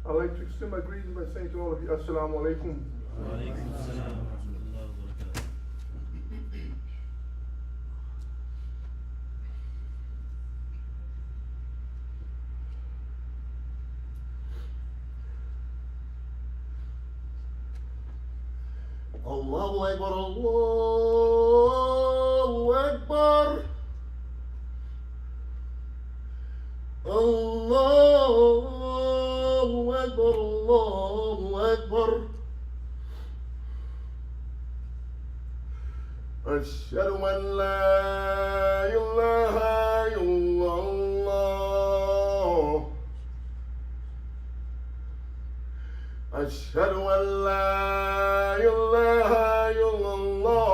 I'd like to extend my greetings by saying to all of you, Assalamu alaikum. Allahu Akbar, Allahu Akbar. Allahu Akbar, Allahu Akbar. Ashhadu an la ilaha illallah. Ashhadu an la ilaha illallah.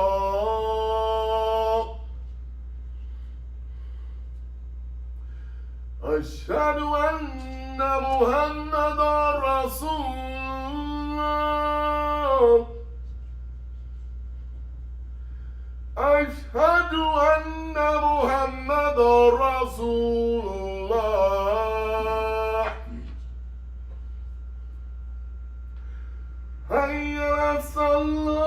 Ashhadu anna Muhammadan Rasulullah. Ashhadu anna Muhammadan Rasulullah. Hayya ala salat.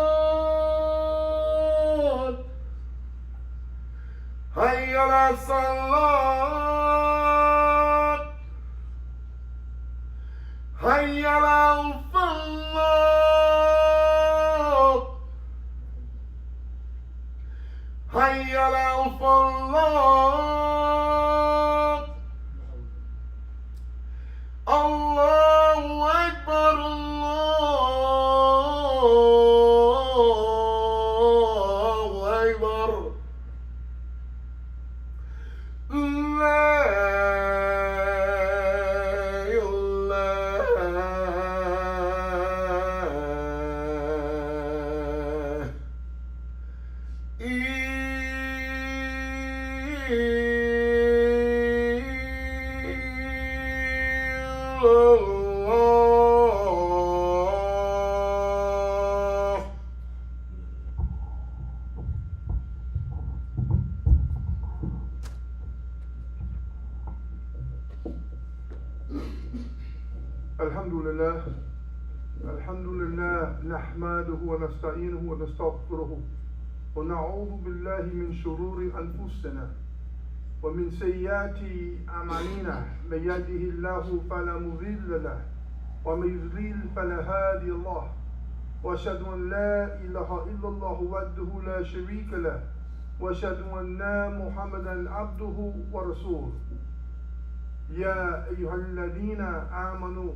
Hayya ala salat. Hayya ala falah. Hayya ala falah. Allahu Akbar, Allahu Akbar. La Alhamdulillah, Alhamdulillah, nahmaduhu wa nasta'inuhu wa nastaghfiruhu wa na'udhu billahi min shururi anfusina wa min sayyiati a'malina. Man yahdihillahu fala mudilla lahu wa man yudlil fala hadiya lahu. Wa ashhadu an la ilaha illallah wahdahu la sharika lahu wa ashhadu anna Muhammadan abduhu wa rasuluhu. يا أيها الذين آمنوا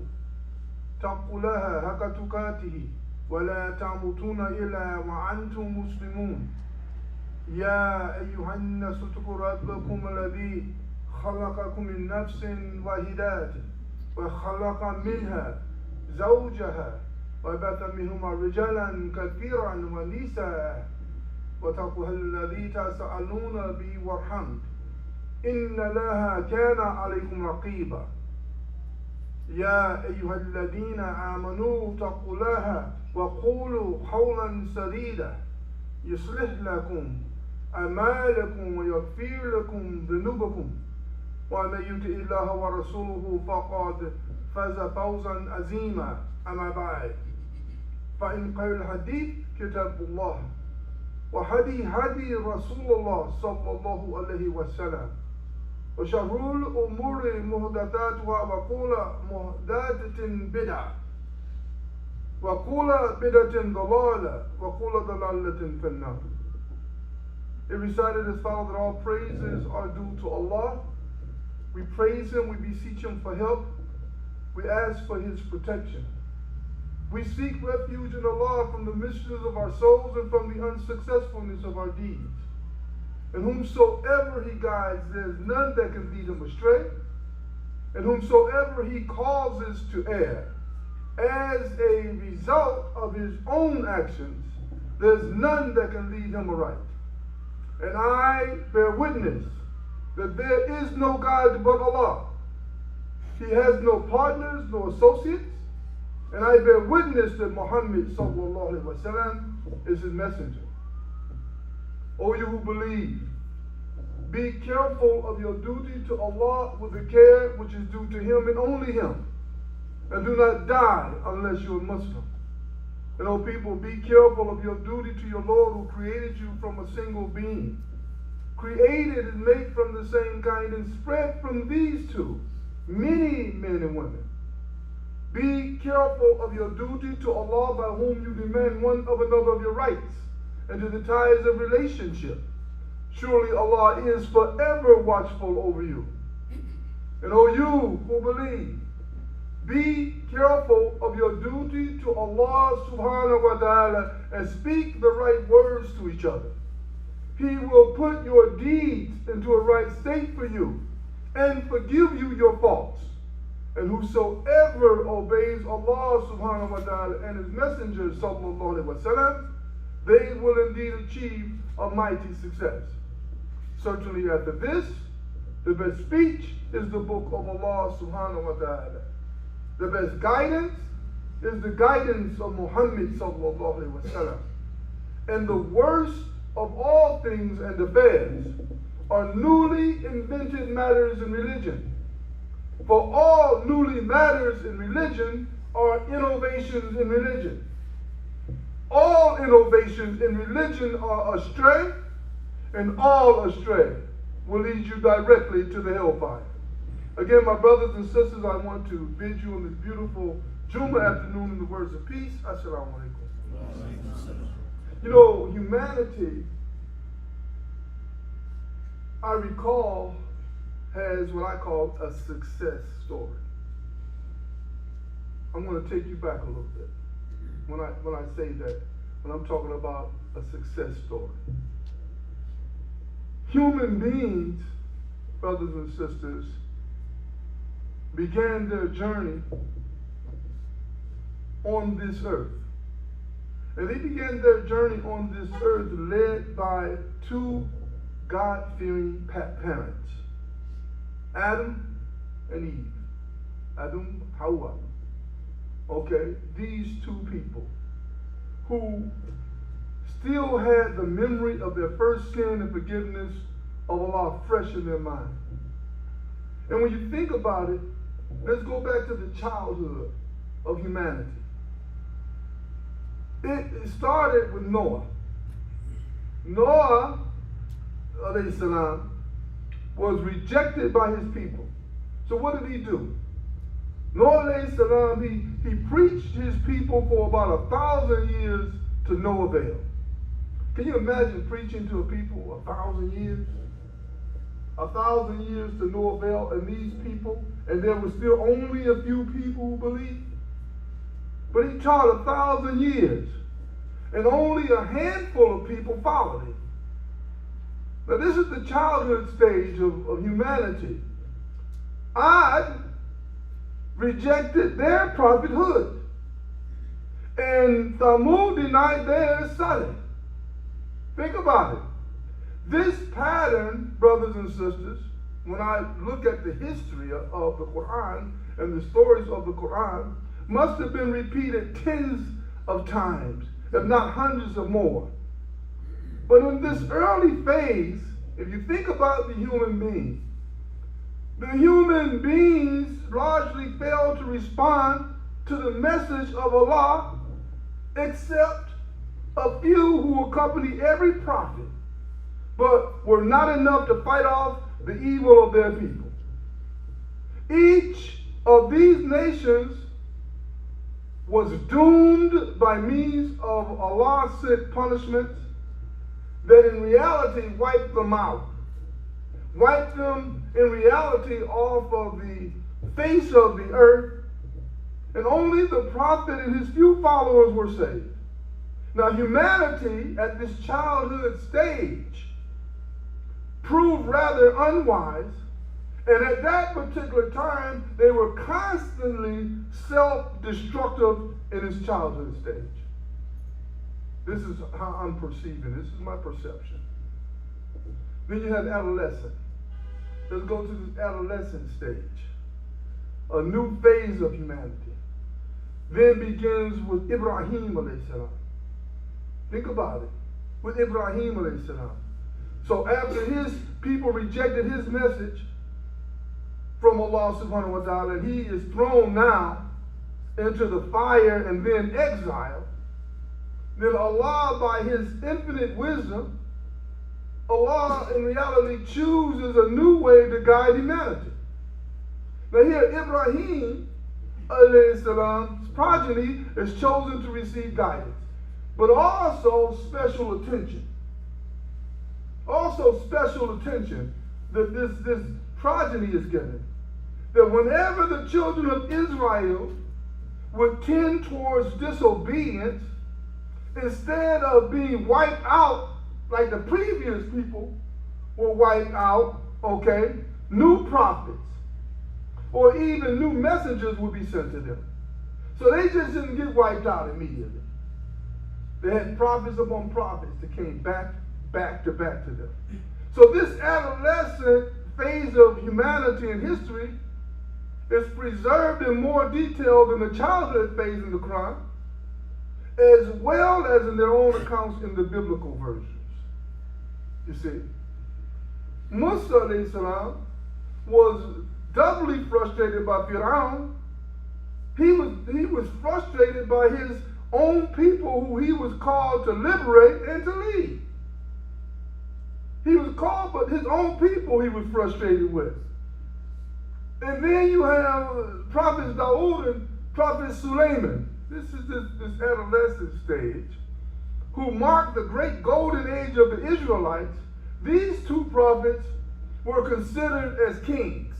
اتقوا الله حق تقاته ولا تموتون إلا وأنتم مسلمون. يا أيها الناس اتقوا ربكم الذي خلقكم من نفس واحدة وخلق منها زوجها وبث منهما رجالا كثيرا ونساء واتقوا الذي تسألون به والأرحام إن الله كان عليكم رقيبا. يا أيها الذين آمنوا اتقوا الله وقولوا قولا سديدا يصلح لكم أعمالكم ويغفر لكم ذنوبكم ومن يطع الله ورسوله فقد فاز فوزا عظيما. أما بعد، فإن خير الحديث كتاب الله وهدي رسول الله صلى الله عليه وسلم وشر الأمور محدثاتها وكل محدثة بدعة وكل بدعة ضلالة وكل ضلالة في النار. It recited as follows that all praises are due to Allah. We praise Him, we beseech Him for help, we ask for His protection. We seek refuge in Allah from the mischief of our souls and from the unsuccessfulness of our deeds. And whomsoever He guides, there is none that can lead him astray. And whomsoever He causes to err, as a result of his own actions, there is none that can lead him aright. And I bear witness that there is no God but Allah. He has no partners, no associates. And I bear witness that Muhammad sallallahu alaihi wasallam is His messenger. O you who believe, be careful of your duty to Allah with the care which is due to Him and only Him. and do not die unless you're a Muslim. And oh people, be careful of your duty to your Lord who created you from a single being. Created and made from the same kind and spread from these two many men and women. Be careful of your duty to Allah by whom you demand one of another of your rights and to the ties of relationship. Surely Allah is forever watchful over you. And O you who believe, be careful of your duty to Allah subhanahu wa ta'ala and speak the right words to each other. He will put your deeds into a right state for you and forgive you your faults. And whosoever obeys Allah subhanahu wa ta'ala and his messenger sallallahu alaihi wasallam, they will indeed achieve a mighty success. Certainly after this, the best speech is the book of Allah subhanahu wa ta'ala. The best guidance is the guidance of Muhammad sallallahu alaihi wasallam. And the worst of all things and affairs are newly invented matters in religion. For all newly matters in religion are innovations in religion. All innovations in religion are astray, and all astray will lead you directly to the hellfire. Again, my brothers and sisters, I want to bid you on this beautiful Jummah afternoon in the words of peace. Assalamu alaikum. You know, humanity, I recall, has what I call a success story. I'm going to take you back a little bit when I say that, when I'm talking about a success story. Human beings, brothers and sisters, began their journey on this earth. And they began their journey on this earth led by two God-fearing parents, Adam and Eve. Adam, Hawa. Okay, these two people who still had the memory of their first sin and forgiveness of Allah fresh in their mind. And when you think about it, let's go back to the childhood of humanity. It started with Noah. Noah, alayhi salam, was rejected by his people. So what did he do? Noah, alayhi salam, he preached his people for about 1,000 years to no avail. Can you imagine preaching to a people 1,000 years? 1,000 years to no avail, and these people, and there were still only a few people who believed. But he taught 1,000 years, and only a handful of people followed him. Now this is the childhood stage of humanity. Ad rejected their prophethood, and Thamud denied their Salat. Think about it. This pattern, brothers and sisters, when I look at the history of the Quran and the stories of the Quran, must have been repeated tens of times, if not hundreds of more. But in this early phase, if you think about the human beings largely failed to respond to the message of Allah, except a few who accompanied every prophet, but were not enough to fight off the evil of their people. Each of these nations was doomed by means of Allah-sent punishments that in reality wiped them out. Wiped them in reality off of the face of the earth, and only the prophet and his few followers were saved. Now humanity at this childhood stage proved rather unwise, and at that particular time they were constantly self-destructive in its childhood stage. This is how I'm perceiving. This is my perception. Then you have adolescence. Let's go to this adolescent stage. A new phase of humanity. Then begins with Ibrahim alayhi salam. Think about it. With Ibrahim alayhi salam. So after his people rejected his message from Allah subhanahu wa ta'ala, he is thrown now into the fire and then exile, then Allah, by His infinite wisdom, Allah in reality chooses a new way to guide humanity. Now here, Ibrahim, alayhi salam's progeny is chosen to receive guidance, but also special attention. Also special attention that this progeny is given. That whenever the children of Israel would tend towards disobedience, instead of being wiped out like the previous people were wiped out, okay, new prophets or even new messengers would be sent to them. So they just didn't get wiped out immediately. They had prophets upon prophets that came back to them. So this adolescent phase of humanity and history is preserved in more detail than the childhood phase in the Quran, as well as in their own accounts in the biblical versions. You see, Musa alayhi salam was doubly frustrated by Fir'aun. He was frustrated by his own people who he was called to liberate and to lead. He was called, but his own people he was frustrated with. And then you have Prophet Dawood and Prophet Suleiman. This is this adolescent stage, who marked the great golden age of the Israelites. These two prophets were considered as kings.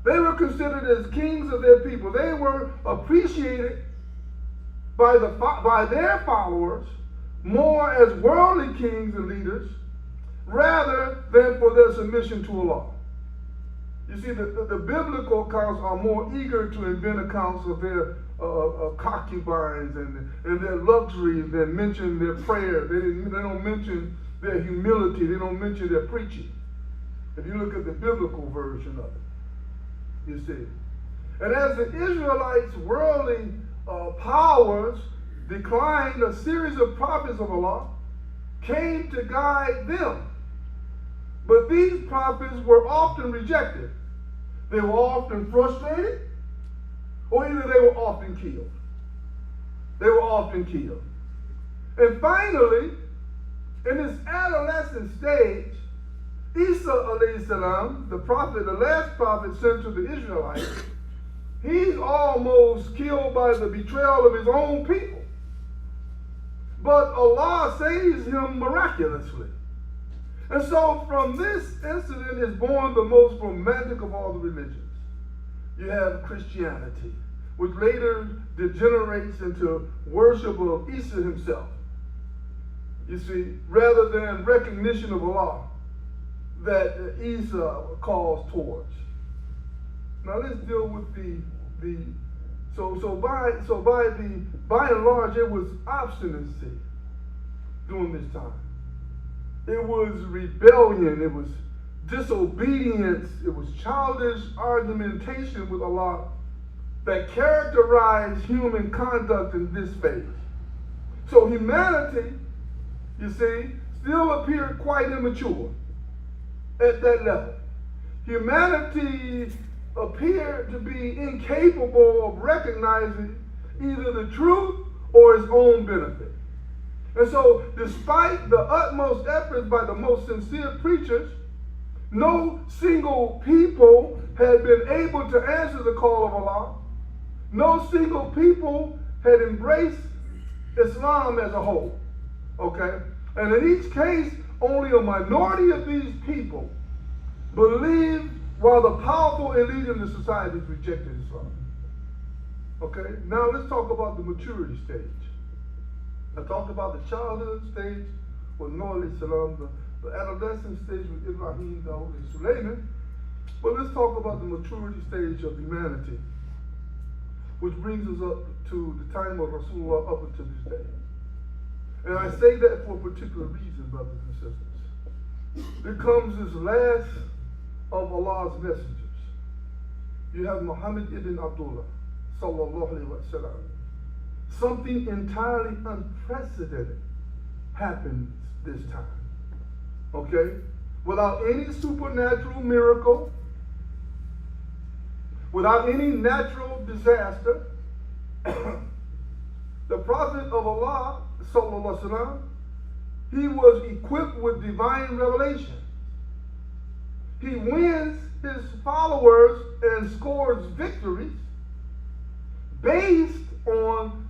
They were considered as kings of their people. They were appreciated by their followers more as worldly kings and leaders rather than for their submission to Allah. You see, the biblical accounts are more eager to invent accounts of their concubines and their luxuries than mention their prayer. They don't mention their humility. They don't mention their preaching. If you look at the biblical version of it, you see. And as the Israelites' worldly powers declined, a series of prophets of Allah came to guide them. But these prophets were often rejected. They were often frustrated, or either they were often killed. They were often killed. And finally, in this adolescent stage, Isa alayhi salam, the prophet, the last prophet sent to the Israelites, he's almost killed by the betrayal of his own people. But Allah saves him miraculously. And so from this incident is born the most romantic of all the religions. You have Christianity, which later degenerates into worship of Isa himself. You see, rather than recognition of Allah that Isa calls towards. Now let's deal with by and large it was obstinacy during this time. It was rebellion, it was disobedience, it was childish argumentation with Allah that characterized human conduct in this phase. So humanity, you see, still appeared quite immature at that level. Humanity appeared to be incapable of recognizing either the truth or its own benefit. And so, despite the utmost efforts by the most sincere preachers, no single people had been able to answer the call of Allah. No single people had embraced Islam as a whole. Okay? And in each case, only a minority of these people believed, while the powerful elite in the societies rejected Islam. Okay? Now let's talk about the maturity stage. I talked about the childhood stage with Noah alayhi salam, the adolescent stage with Ibrahim, Dawood, and Suleiman. But let's talk about the maturity stage of humanity, which brings us up to the time of Rasulullah up until this day. And I say that for a particular reason, brothers and sisters. There comes this last of Allah's messengers. You have Muhammad ibn Abdullah, sallallahu alayhi wa sallam. Something entirely unprecedented happens this time. Okay? Without any supernatural miracle, without any natural disaster, The Prophet of Allah, sallallahu alaihi wasallam, he was equipped with divine revelation. He wins his followers and scores victories based on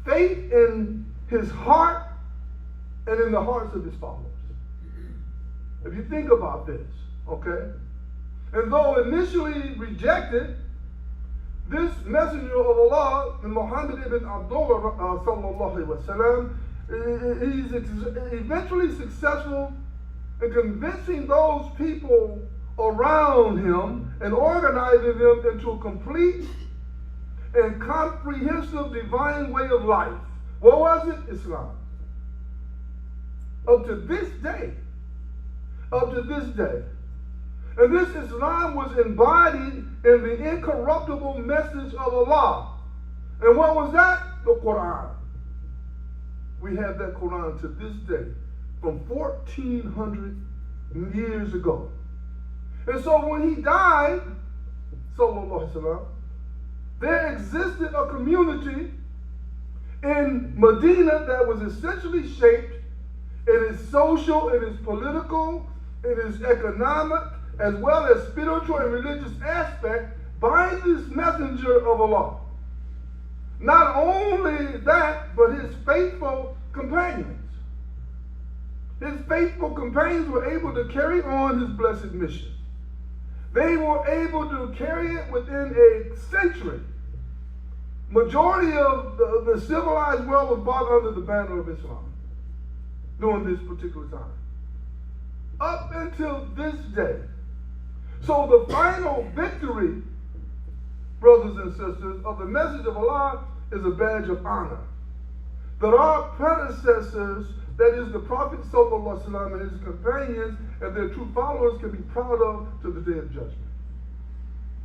faith in his heart and in the hearts of his followers. If you think about this, okay? And though initially rejected, this messenger of Allah, Muhammad ibn Abdullah sallallahu alaihi wasallam, he's eventually successful in convincing those people around him and organizing them into a complete and comprehensive divine way of life. What was it? Islam. Up to this day. And this Islam was embodied in the incorruptible message of Allah. And what was that? The Quran. We have that Quran to this day from 1400 years ago. And so when he died, sallallahu alaihi wasallam, there existed a community in Medina that was essentially shaped in its social, in its political, in its economic, as well as spiritual and religious aspect by this messenger of Allah. Not only that, but his faithful companions. His faithful companions were able to carry on his blessed mission. They were able to carry it within a century. Majority of the civilized world was brought under the banner of Islam during this particular time. Up until this day. So the final victory, brothers and sisters, of the message of Allah is a badge of honor. That our predecessors, that is the Prophet sallallahu alaihi wasallam and his companions and their true followers, can be proud of to the day of judgment.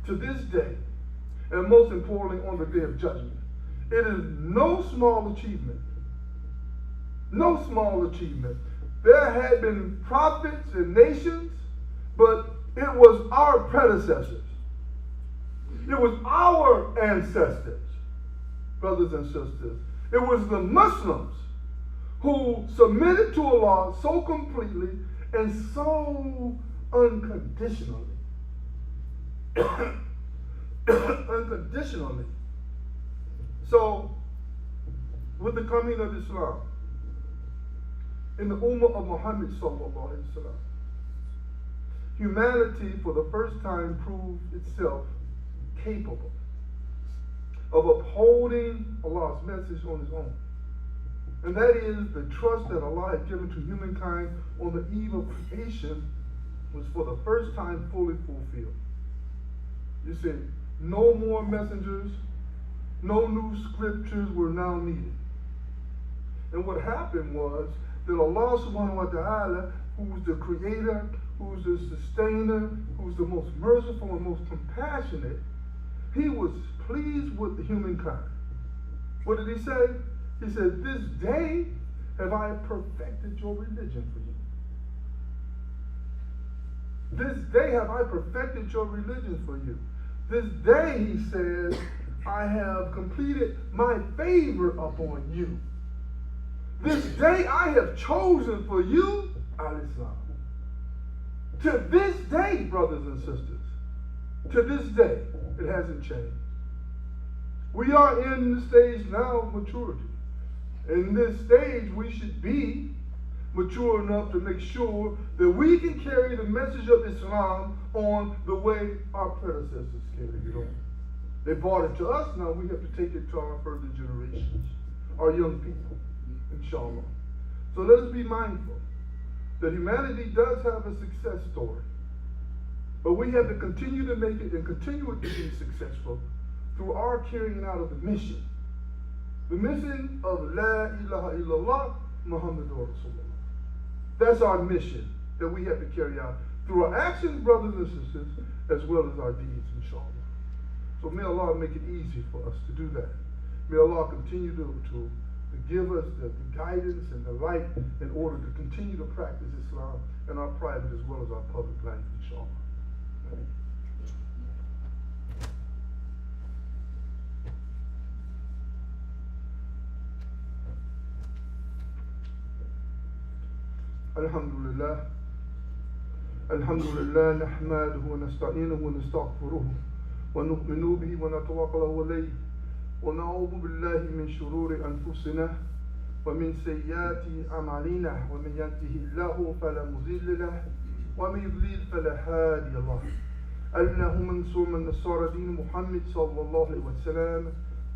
To this day, and most importantly on the day of judgment. It is no small achievement. No small achievement. There had been prophets and nations, but it was our predecessors. It was our ancestors, brothers and sisters. It was the Muslims who submitted to Allah so completely and so unconditionally. Unconditionally. So, with the coming of Islam, in the Ummah of Muhammad sallallahu alaihi wasallam, humanity for the first time proved itself capable of upholding Allah's message on its own. And that is the trust that Allah had given to humankind on the eve of creation was for the first time fully fulfilled. You see, no more messengers, no new scriptures were now needed. And what happened was that Allah subhanahu wa ta'ala, who's the creator, who's the sustainer, who's the most merciful and most compassionate, he was pleased with the humankind. What did he say? He said, "This day have I perfected your religion for you." This day have I perfected your religion for you. This day, he says, I have completed my favor upon you. This day I have chosen for you al-Islam. To this day, brothers and sisters, to this day, it hasn't changed. We are in the stage now of maturity. In this stage, we should be mature enough to make sure that we can carry the message of Islam on the way our predecessors carried it on. They brought it to us, now we have to take it to our further generations, our young people, inshallah. So let us be mindful that humanity does have a success story, but we have to continue to make it and continue it to be successful through our carrying out of the mission. The mission of La ilaha illallah Muhammadur Rasulullah. That's our mission that we have to carry out through our actions, brothers and sisters, as well as our deeds, inshallah. So may Allah make it easy for us to do that. May Allah continue to give us the guidance and the light in order to continue to practice Islam in our private as well as our public life, inshallah. Amen. الحمد لله الحمد لله نحمده ونستعينه ونستغفره ونؤمن به ونتوكل عليه ونعوذ بالله من شرور أنفسنا ومن سيئات أعمالنا ومن يهده الله فلا مضل له ومن يضلل فلا هادي له. اللهم انصر من نصر دين محمد صلى الله عليه وسلم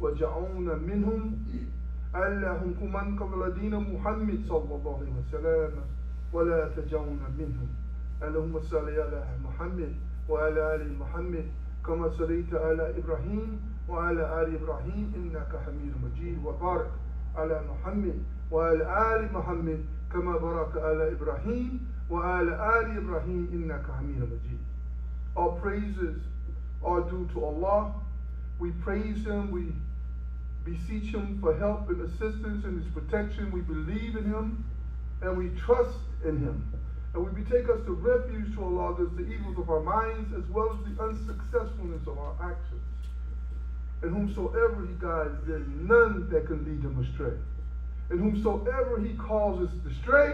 وجعلنا منهم. اللهم كمن قبل دين محمد صلى الله عليه وسلم ولا تجعلنا منهم. اللهم صل على محمد وعلى آل محمد كما صليت على إبراهيم وعلى آل إبراهيم إنك حميد مجيد وبارك على محمد وعلى آل محمد كما باركت على إبراهيم وعلى آل إبراهيم إنك حميد مجيد. All praises are due to Allah. We praise Him, we beseech Him for help and assistance and His protection. We believe in Him and we trust in Him. And we betake us to refuge to Allah against the evils of our minds as well as the unsuccessfulness of our actions. And whomsoever He guides, there is none that can lead him astray. And whomsoever He causes to stray,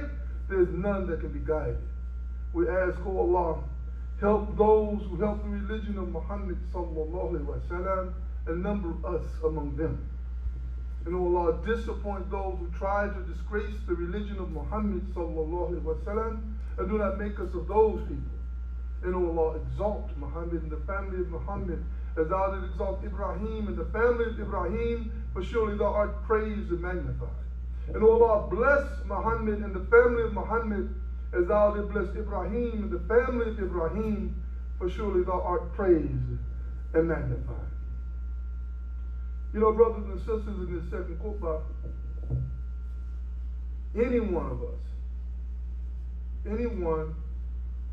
there is none that can be guided. We ask, O Allah, help those who help the religion of Muhammad sallallahu alaihi wasallam and number us among them. And O Allah, disappoint those who try to disgrace the religion of Muhammad sallallahu alaihi wasallam and do not make us of those people. And O Allah, exalt Muhammad and the family of Muhammad as thou did exalt Ibrahim and the family of Ibrahim, for surely thou art praised and magnified. And O Allah, bless Muhammad and the family of Muhammad as thou did bless Ibrahim and the family of Ibrahim, for surely thou art praised and magnified. You know, brothers and sisters, in this second khutbah, any one of us, anyone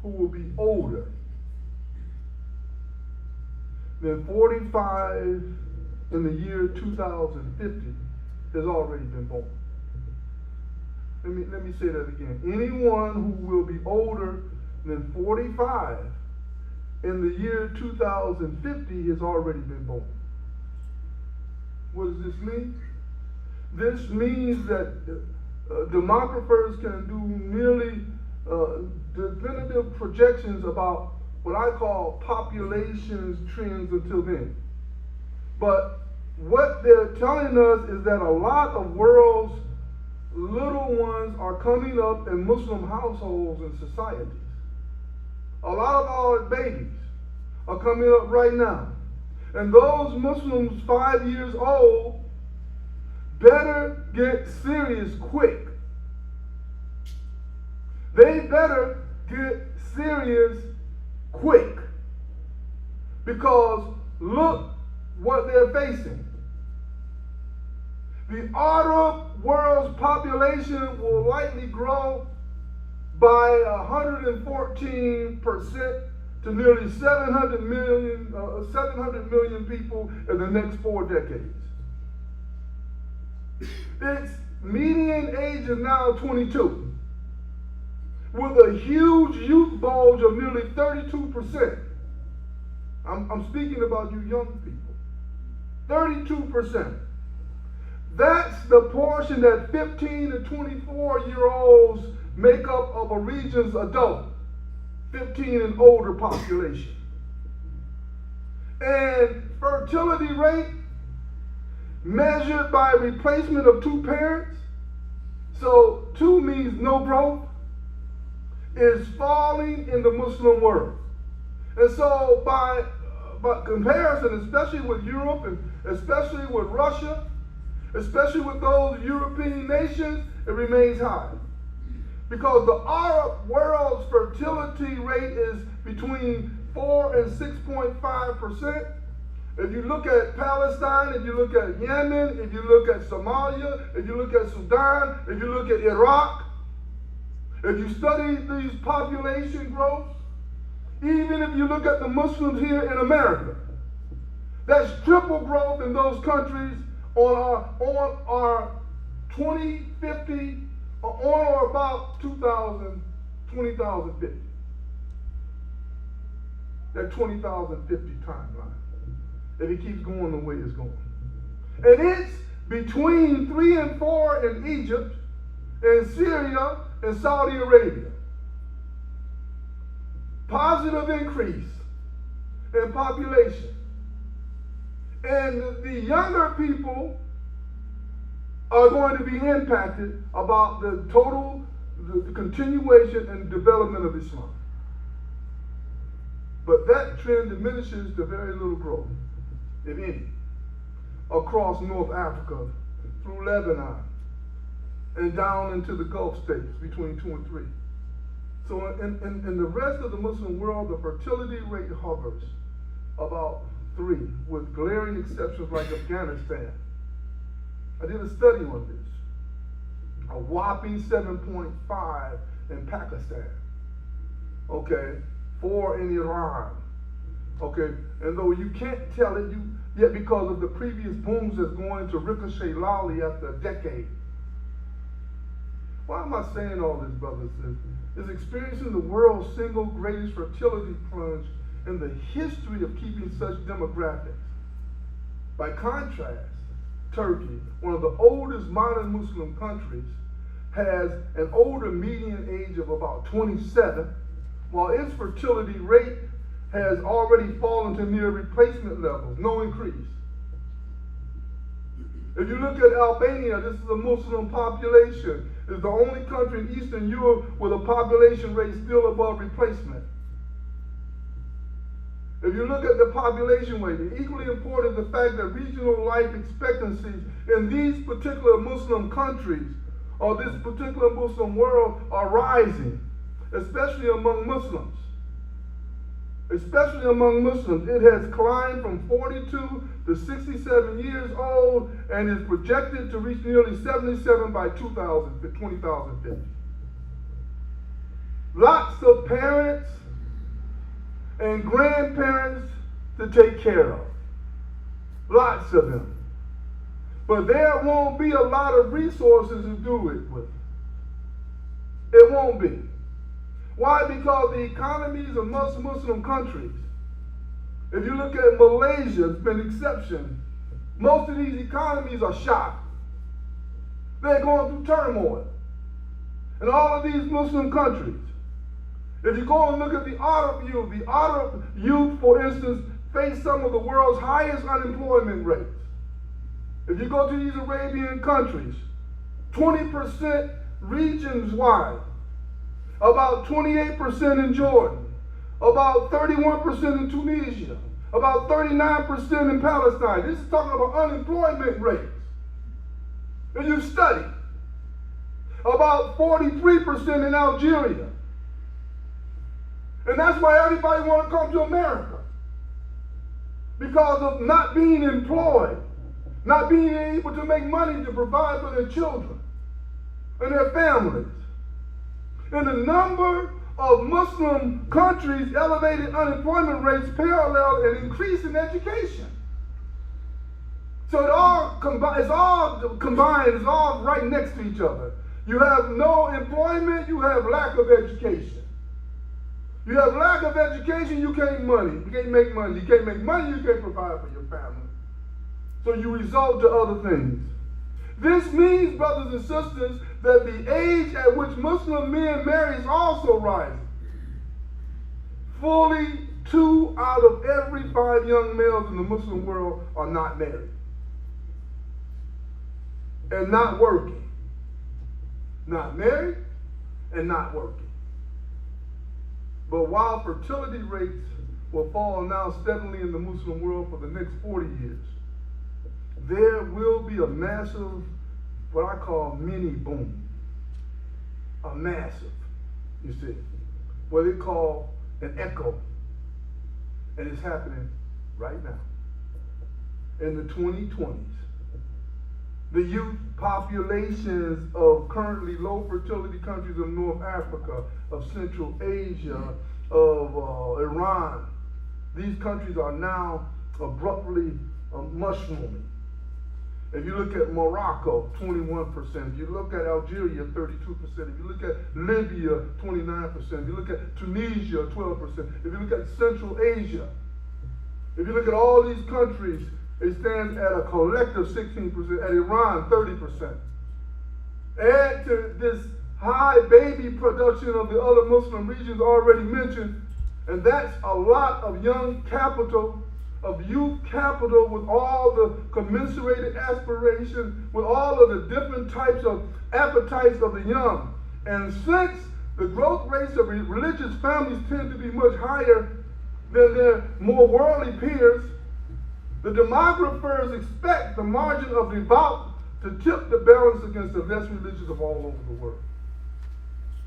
who will be older than 45 in the year 2050 has already been born. Let me say that again. Anyone who will be older than 45 in the year 2050 has already been born. What does this mean? This means that demographers can do nearly definitive projections about what I call population trends until then. But what they're telling us is that a lot of world's little ones are coming up in Muslim households and societies. A lot of our babies are coming up right now. And those Muslims 5 years old better get serious quick. They better get serious quick. Because look what they're facing. The Arab world's population will likely grow by 114% to nearly 700 million people in the next 4 decades. Its median age is now 22, with a huge youth bulge of nearly 32%. I'm speaking about you young people. 32%. That's the portion that 15 to 24-year-olds make up of a region's adult, 15 and older population. And fertility rate measured by replacement of 2 parents, so 2 means no growth, is falling in the Muslim world. And so by comparison, especially with Europe and especially with Russia, especially with those European nations, it remains high. Because the Arab world's fertility rate is between 4 and 6.5%. If you look at Palestine, if you look at Yemen, if you look at Somalia, if you look at Sudan, if you look at Iraq, if you study these population growths, even if you look at the Muslims here in America, that's triple growth in those countries on our 2050 on or about 2050. That 2050 timeline. If it keeps going the way it's going. And it's between 3 and 4 in Egypt, in Syria, in Saudi Arabia. Positive increase in population. And the younger people are going to be impacted about the continuation and development of Islam. But that trend diminishes to very little growth, if any, across North Africa, through Lebanon, and down into the Gulf states between 2 and 3. So in the rest of the Muslim world, the fertility rate hovers about 3, with glaring exceptions like Afghanistan. I did a study on this. A whopping 7.5 in Pakistan. Okay, 4 in Iran. Okay, and though you can't tell it yet because of the previous booms that's going to ricochet loudly after a decade. Why am I saying all this, brothers? Is experiencing the world's single greatest fertility plunge in the history of keeping such demographics. By contrast, Turkey, one of the oldest modern Muslim countries, has an older median age of about 27, while its fertility rate has already fallen to near replacement levels, no increase. If you look at Albania, this is a Muslim population. It's the only country in Eastern Europe with a population rate still above replacement. If you look at the population rate, equally important is the fact that regional life expectancies in these particular Muslim countries or this particular Muslim world are rising, especially among Muslims. Especially among Muslims, it has climbed from 42 to 67 years old and is projected to reach nearly 77 by 2050. Lots of parents and grandparents to take care of. Lots of them. But there won't be a lot of resources to do it with. It won't be. Why? Because the economies of most Muslim countries, if you look at Malaysia, it's been an exception. Most of these economies are shot. They're going through turmoil. In all of these Muslim countries, if you go and look at the Arab youth, for instance, face some of the world's highest unemployment rates. If you go to these Arabian countries, 20% regions-wide, about 28% in Jordan, about 31% in Tunisia, about 39% in Palestine. This is talking about unemployment rates. And you study. About 43% in Algeria. And that's why everybody wants to come to America. Because of not being employed, not being able to make money to provide for their children and their families. And the number of Muslim countries' elevated unemployment rates parallel an increase in education. So it's all combined, it's all right next to each other. You have no employment, you have lack of education. You have lack of education, you can't make money. You can't make money, you can't provide for your family. So you resort to other things. This means, brothers and sisters, that the age at which Muslim men marry is also rising. Fully 2 out of every 5 young males in the Muslim world are not married and not working. Not married and not working. But while fertility rates will fall now steadily in the Muslim world for the next 40 years, there will be a massive, what I call mini boom. A massive, you see, what they call an echo. And it's happening right now. In the 2020s. The youth populations of currently low fertility countries of North Africa, of Central Asia, of Iran, these countries are now abruptly mushrooming. If you look at Morocco, 21%. If you look at Algeria, 32%. If you look at Libya, 29%. If you look at Tunisia, 12%. If you look at Central Asia, if you look at all these countries, it stands at a collective 16%. At Iran, 30%. Add to this high baby production of the other Muslim regions already mentioned, and that's a lot of young capital, of youth capital, with all the commensurated aspirations, with all of the different types of appetites of the young. And since the growth rates of religious families tend to be much higher than their more worldly peers, the demographers expect the margin of devout to tip the balance against the less religious of all over the world.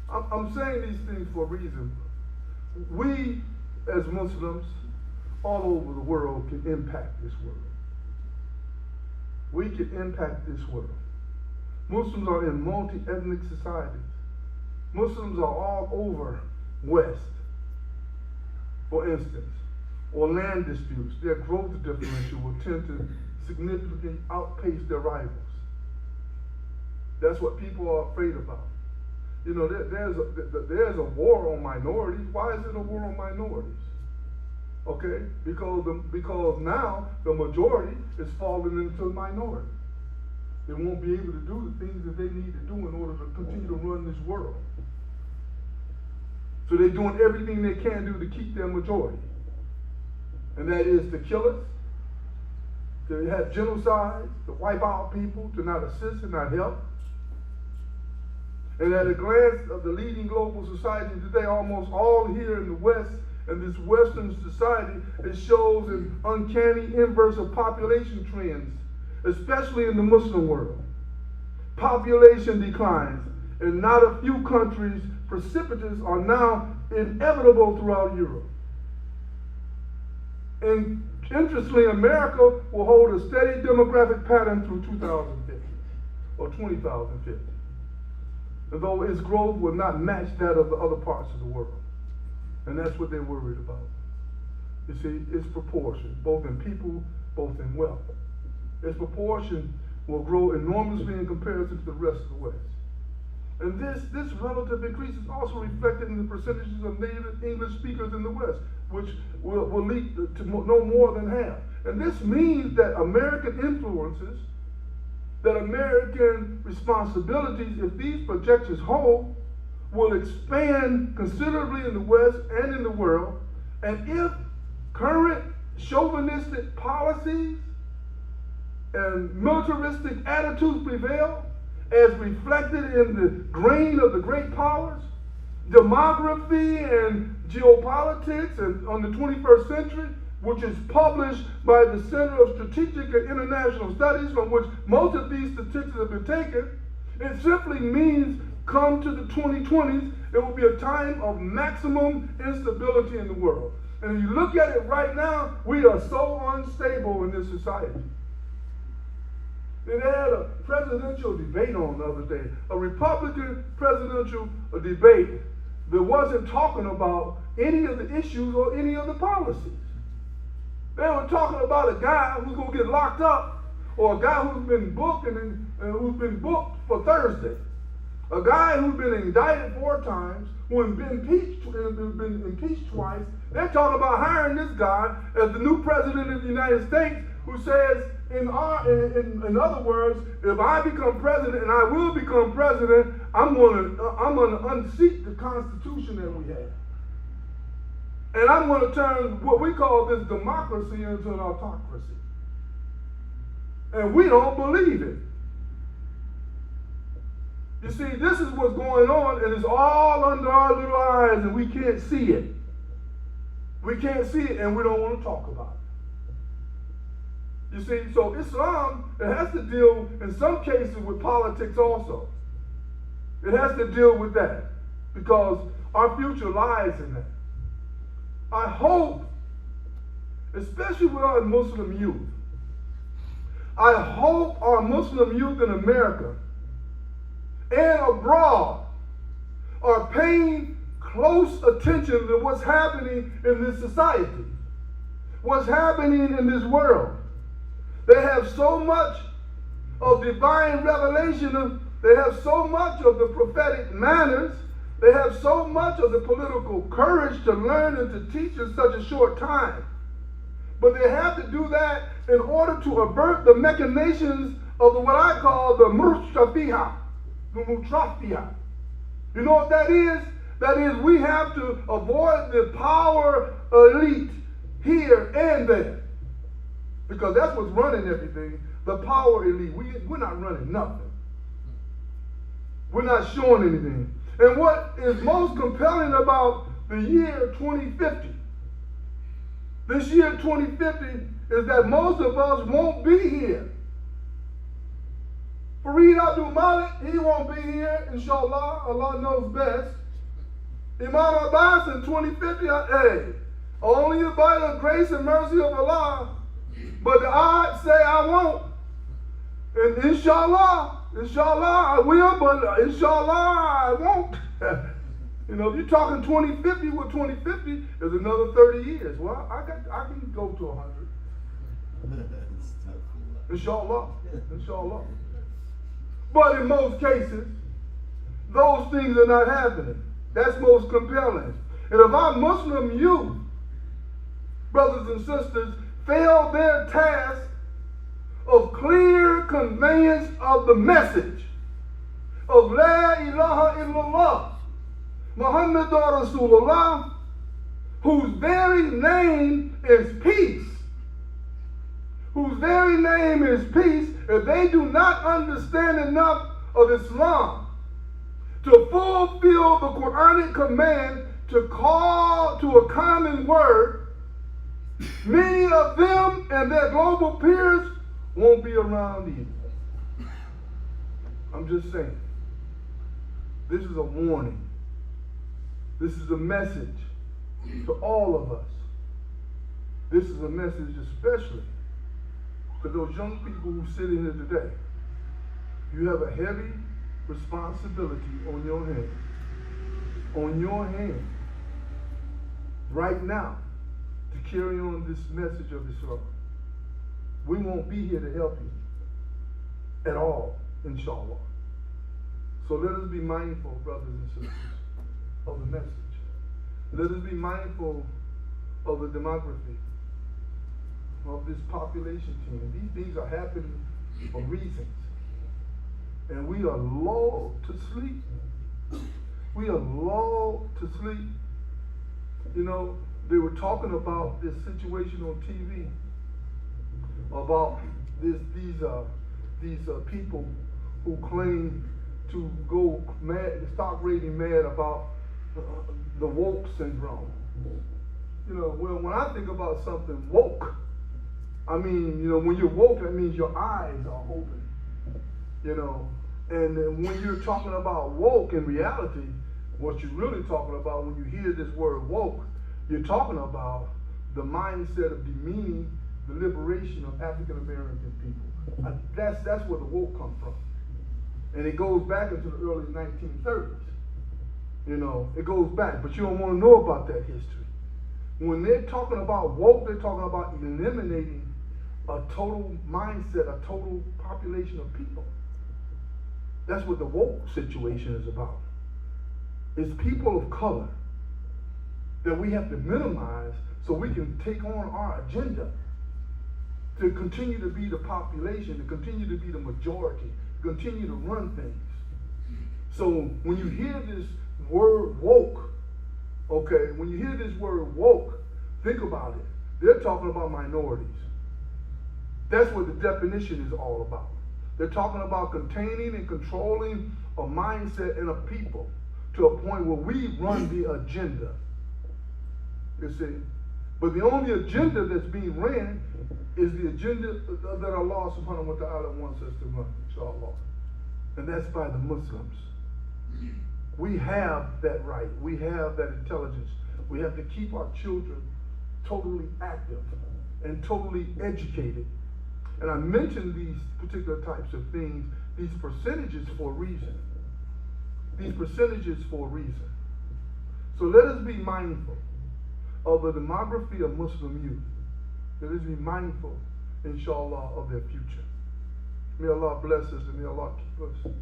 I'm saying these things for a reason. We, as Muslims, all over the world, can impact this world. We can impact this world. Muslims are in multi-ethnic societies. Muslims are all over West, for instance, or land disputes. Their growth differential will tend to significantly outpace their rivals. That's what people are afraid about. You know, there's a war on minorities. Why is it a war on minorities? Okay, because now the majority is falling into the minority. They won't be able to do the things that they need to do in order to continue to run this world. So they're doing everything they can do to keep their majority. And that is to kill us, to have genocide, to wipe out people, to not assist and not help. And at a glance of the leading global society today, almost all here in the West, and this Western society, it shows an uncanny inverse of population trends, especially in the Muslim world. Population declines, and not a few countries precipitous are now inevitable throughout Europe. And interestingly, America will hold a steady demographic pattern through 2050 or 2050, although its growth will not match that of the other parts of the world. And that's what they're worried about. You see, it's proportion, both in people, both in wealth. Its proportion will grow enormously in comparison to the rest of the West. And this relative increase is also reflected in the percentages of native English speakers in the West, which will lead to no more than half. And this means that American influences, that American responsibilities, if these projections hold, will expand considerably in the West and in the world. And if current chauvinistic policies and militaristic attitudes prevail, as reflected in the grain of the great powers, Demography and Geopolitics and on the 21st Century, which is published by the Center of Strategic and International Studies, from which most of these statistics have been taken, it simply means come to the 2020s, it will be a time of maximum instability in the world. And if you look at it right now, we are so unstable in this society. They had a presidential debate on the other day, a Republican presidential debate that wasn't talking about any of the issues or any of the policies. They were talking about a guy who's going to get locked up, or a guy who's been booked and who's been booked for Thursday. A guy who's been indicted 4 times, who's been impeached twice. They're talking about hiring this guy as the new president of the United States, who says, in other words, if I become president, and I will become president, I'm going to unseat the Constitution that we have. And I'm going to turn what we call this democracy into an autocracy. And we don't believe it. You see, this is what's going on, and it's all under our little eyes, and we can't see it. We can't see it, and we don't want to talk about it. You see, so Islam, it has to deal, in some cases, with politics also. It has to deal with that, because our future lies in that. I hope, especially with our Muslim youth, I hope our Muslim youth in America and abroad are paying close attention to what's happening in this society, what's happening in this world. They have so much of divine revelation, they have so much of the prophetic manners, they have so much of the political courage to learn and to teach in such a short time. But they have to do that in order to avert the machinations of what I call the mutrafia, You know what that is? That is, we have to avoid the power elite here and there. Because that's what's running everything, the power elite. We're not running nothing. We're not showing anything. And what is most compelling about the year 2050, this year 2050, is that most of us won't be here. Fareed Abdul Malik, he won't be here, inshallah. Allah knows best. Imam Abbas in 2050, hey, only by the grace and mercy of Allah. But the odds say I won't. And inshallah I will, but inshallah I won't. You know, if you're talking 2050, well, 2050 is another 30 years. Well, I can go to 100. Inshallah. But in most cases, those things are not happening. That's most compelling. And if our Muslim youth, brothers and sisters, fail their task of clear conveyance of the message of La ilaha illallah, Muhammadur Rasulullah, whose very name is peace, if they do not understand enough of Islam to fulfill the Quranic command to call to a common word, many of them and their global peers won't be around either. I'm just saying. This is a warning. This is a message to all of us. This is a message especially for those young people who sit in here today. You have a heavy responsibility on your hands. On your hands. Right now. To carry on this message of Islam. We won't be here to help you. At all. Inshallah. So let us be mindful, brothers and sisters, of the message. Let us be mindful of the demography, of this population team. These things are happening for reasons. And we are lulled to sleep. We are lulled to sleep. You know, they were talking about this situation on TV, about these people who claim to go mad, stop rating mad about the woke syndrome. You know, well, when I think about something woke, I mean, you know, when you're woke, that means your eyes are open. You know, and when you're talking about woke, in reality, what you're really talking about when you hear this word woke, you're talking about the mindset of demeaning the liberation of African American people. That's where the woke comes from. And it goes back into the early 1930s. You know, it goes back, but you don't want to know about that history. When they're talking about woke, they're talking about eliminating a total mindset, a total population of people. That's what the woke situation is about. It's people of color that we have to minimize so we can take on our agenda to continue to be the population, to continue to be the majority, to continue to run things. So when you hear this word woke, okay, when you hear this word woke, think about it. They're talking about minorities. That's what the definition is all about. They're talking about containing and controlling a mindset in a people to a point where we run the agenda. You see? But the only agenda that's being ran is the agenda that Allah subhanahu wa ta'ala wants us to run, inshallah. And that's by the Muslims. We have that right. We have that intelligence. We have to keep our children totally active and totally educated. And I mention these particular types of things, these percentages for a reason. These percentages for a reason. So let us be mindful of the demography of Muslim youth. Let us be mindful, inshallah, of their future. May Allah bless us and may Allah keep us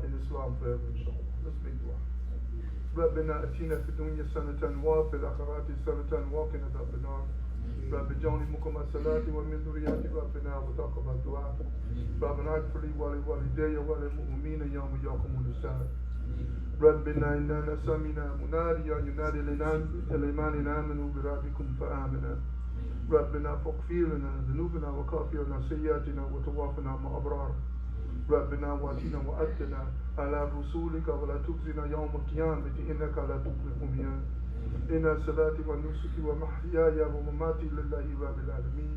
in Islam forever, inshallah. Let's make dua. ربنا اتنا في الدنيا سنة وفي الآخرة سنة وقنا عذاب النار. رب اجعلني مقيم الصلاة ومن ذريتي ربنا وتقبل دعاء. ربنا اغفر لي ولوالدي وللمؤمنين يوم يقوم الحساب. ربنا إننا سمعنا مناديا ينادي للإيمان أن آمنوا بربكم فآمنا ربنا فاغفر لنا ذنوبنا وكفر لنا سيئاتنا وتوفنا مع الأبرار ربنا واتنا وأتنا على رسولك ولا تخزنا يوم القيامة إنك لا تخلف الميعاد إن صلاتي ونسكي ومحياي ومماتي لله رب العالمين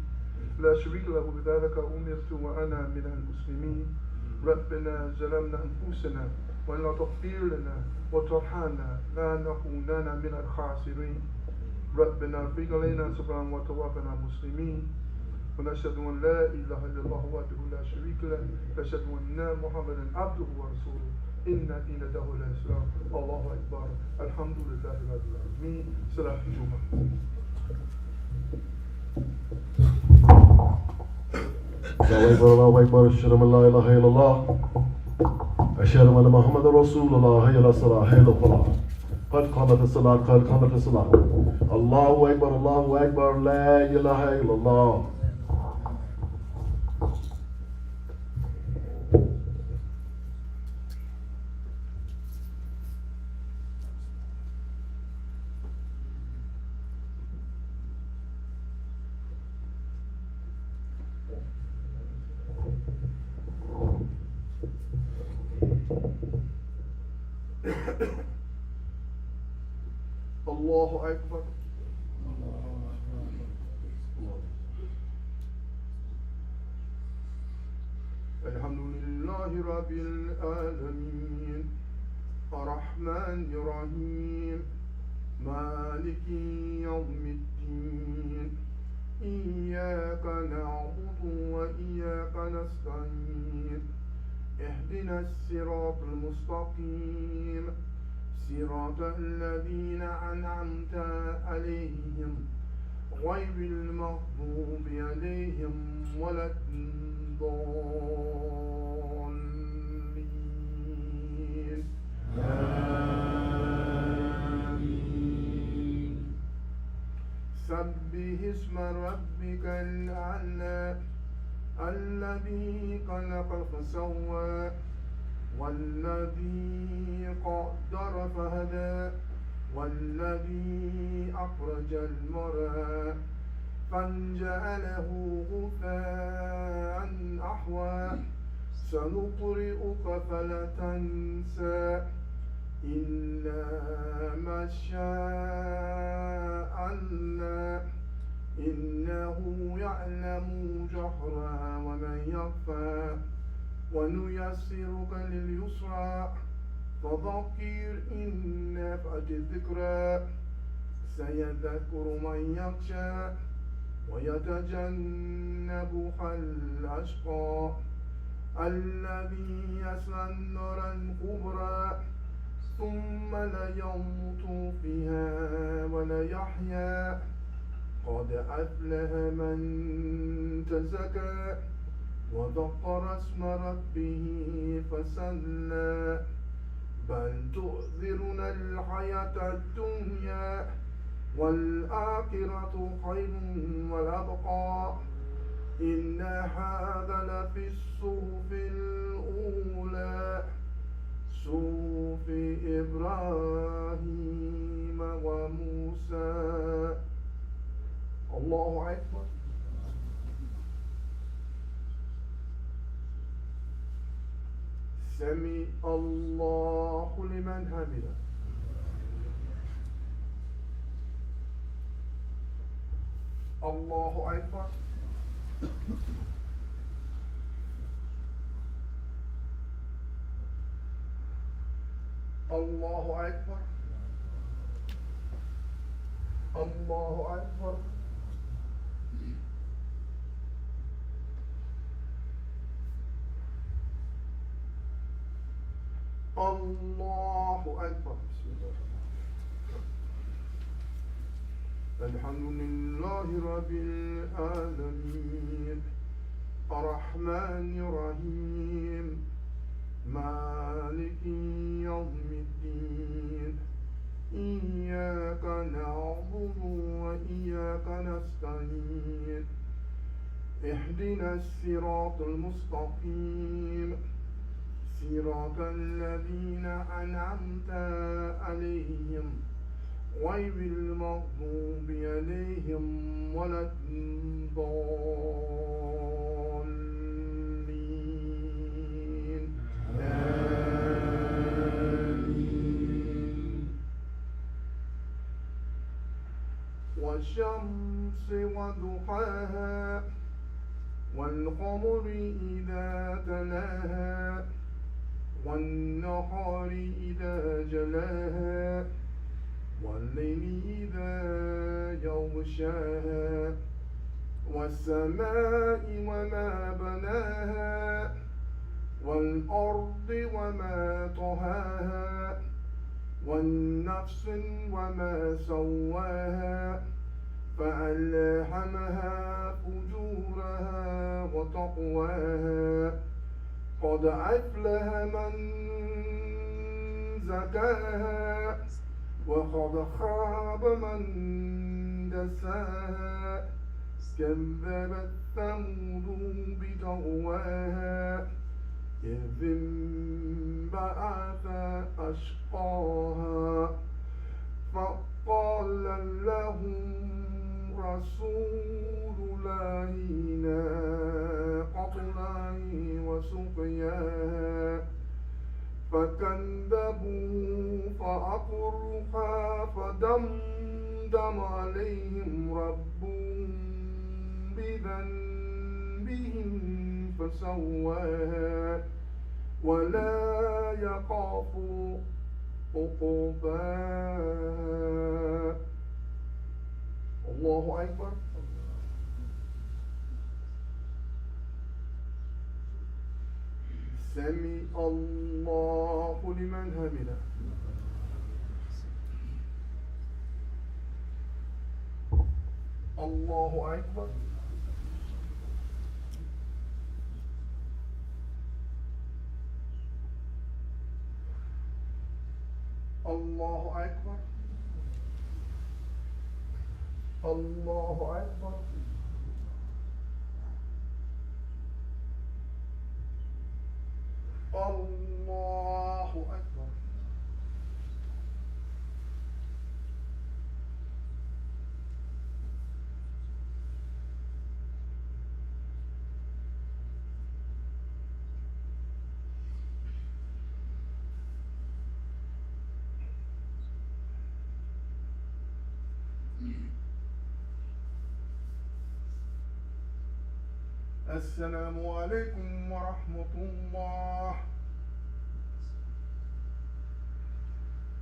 لا شريك له بذلك أمرت وأنا من المسلمين ربنا ظلمنا أنفسنا وإن لا تغفر لنا وترحمنا لنكونن من الخاسرين ربنا اغفر علينا صبرا وتوفنا مسلمين ونشهد أن لا إله إلا الله وحده لا شريك له نشهد أن محمدا عبده ورسوله إن دين له الإسلام الله أكبر الحمد لله رب العالمين صلاة الجمعة الله أكبر أشهد أن لا إله إلا الله أشهد أن محمد رسول الله حي على الصلاة حي على الفلاح قد قامت الصلاة قد قامت الصلاة الله أكبر لا إله إلا الله الله أكبر الحمد لله رب العالمين الرحمن الرحيم مالك يوم الدين إياك نعبد وإياك نستعين اهدنا الصراط المستقيم صراط الذين أنعمت عليهم غير المغضوب عليهم ولا الضالين آمين سبح اسم ربك الأعلى الذي خلق فسوى والذي قدر فهدى والذي أخرج المرعى فجعله غثاء أحوى سنقرئك فلا تنسى إلا ما شاء الله إنه يعلم جهرها ومن يخفى ونيسرك لليسرى فذكر إن نفعت الذكرى سيذكر من يخشى ويتجنبها الأشقى الذي يصلى النار الكبرى ثم لا يموت فيها ولا يحيا قد أفلح من تزكى وذكر اسم ربه فصلى بل تؤثرون الحياة الدنيا والآخرة خير وأبقى إن هذا لفي الصحف الأولى صحف إبراهيم وموسى الله أكبر سمع الله لمن حمده الله أكبر الله أكبر الله أكبر الله أكبر بسم الله الحمد لله رب العالمين الرحمن الرحيم مالك يوم الدين إياك نعبد وإياك نستعين اهدنا الصراط المستقيم صراط الذين أنعمت عليهم غير المغضوب عليهم ولا الضالين آمين. والشمس وضحاها والقمر إذا تلاها والنهار إذا جلاها والليل إذا يغشاها والسماء وما بناها والأرض وما طهاها والنفس وما سواها فألهمها فجورها وتقواها قد أفلح من زكاها وقد خاب من دساها كذبت ثمود بطغواها إذ انبعث أشقاها فقال لهم رسول الله ناقة الله وسقياها فكذبوا فعقروها فدمدم عليهم ربهم بذنبهم فسواها ولا يخاف عقباها. الله أكبر. سمع الله لمن حمده. الله أكبر. الله أكبر. الله أكبر. الله أكبر. السلام عليكم ورحمة الله.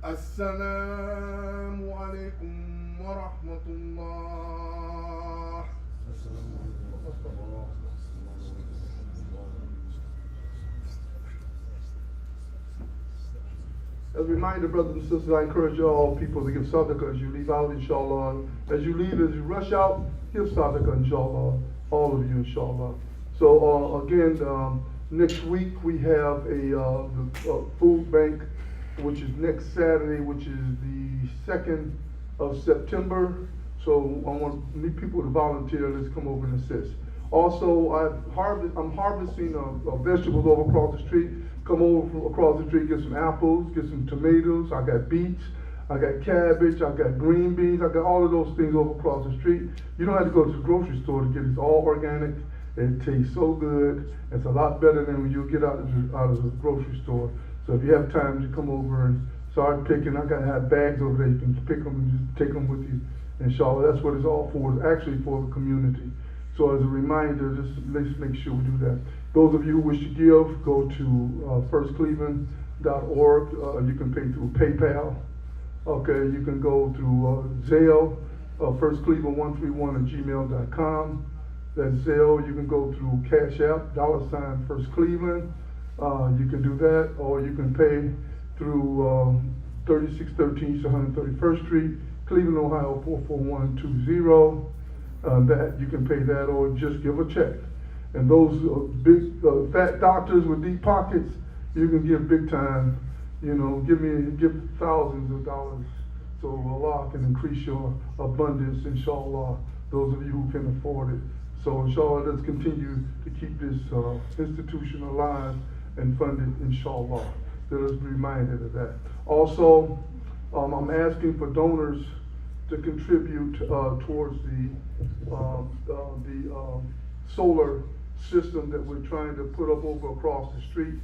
السلام عليكم ورحمة الله. As a reminder, brothers and sisters, I encourage all people to give sadaqah as you leave out, inshallah. As you leave, as you rush out, give sadaqah, inshallah. All of you, inshallah. So again, next week we have a food bank, which is next Saturday, which is the 2nd of September. So I want people to volunteer. Let's come over and assist. Also, I'm harvesting vegetables over across the street. Come over from across the street, get some apples, get some tomatoes. I got beets, I got cabbage, I got green beans. I got all of those things over across the street. You don't have to go to the grocery store to get it. It's all organic. It tastes so good. It's a lot better than when you get out of the grocery store. So if you have time to come over and start picking, I gotta have bags over there. You can pick them and just take them with you. Inshallah, that's what it's all for. It's actually for the community. So as a reminder, just let's make sure we do that. Those of you who wish to give, go to FirstCleveland.org. You can pay through PayPal. Okay, you can go through Zelle, FirstCleveland131@gmail.com. That's Zelle. You can go through Cash App, $FirstCleveland. You can do that, or you can pay through 3613 East 131st Street, Cleveland, Ohio 44120. That you can pay that, or just give a check. And those big fat doctors with deep pockets, you can give big time. You know, give thousands of dollars, so Allah can increase your abundance, inshallah. Those of you who can afford it. So inshallah, let's continue to keep this institution alive and funded, inshallah. Let us be reminded of that. Also, I'm asking for donors to contribute towards the solar system that we're trying to put up over across the street.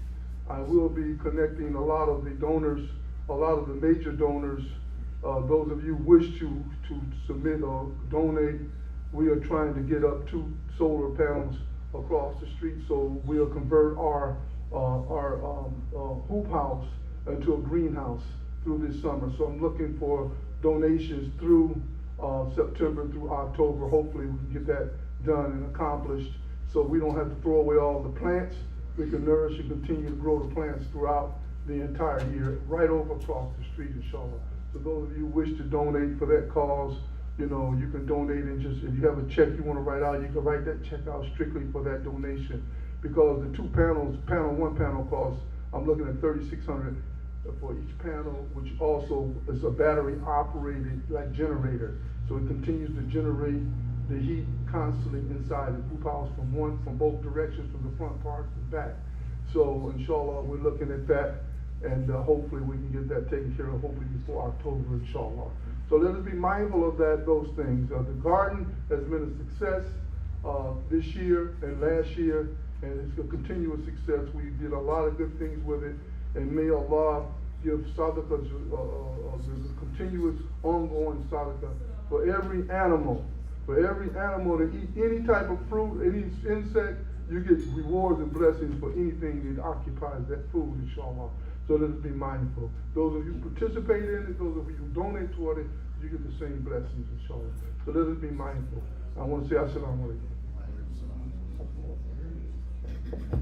I will be connecting a lot of the donors, a lot of the major donors. Those of you who wish to submit or donate, we are trying to get up 2 solar panels across the street, so we'll convert our hoop house into a greenhouse through this summer. So I'm looking for donations through September through October. Hopefully we can get that done and accomplished, so we don't have to throw away all the plants. We can nourish and continue to grow the plants throughout the entire year, right over across the street, inshallah. So those of you who wish to donate for that cause, you know, you can donate, and just, if you have a check you want to write out, you can write that check out strictly for that donation. Because the 2 panels, one panel costs, I'm looking at $3,600 for each panel, which also is a battery operated like generator. So it continues to generate the heat constantly inside the hoop house from both directions, from the front part to the back. So inshallah, we're looking at that, and hopefully we can get that taken care of, hopefully before October, inshallah. So let us be mindful of those things. The garden has been a success this year and last year, and it's a continuous success. We did a lot of good things with it, and may Allah give sadaqah, the continuous ongoing sadaqah for every animal. For every animal to eat any type of fruit, any insect, you get rewards and blessings for anything that occupies that food, inshallah. So let us be mindful. Those of you who participate in it, those of you who donate toward it, you get the same blessings, inshallah. So let us be mindful. I want to say assalamu alaikum.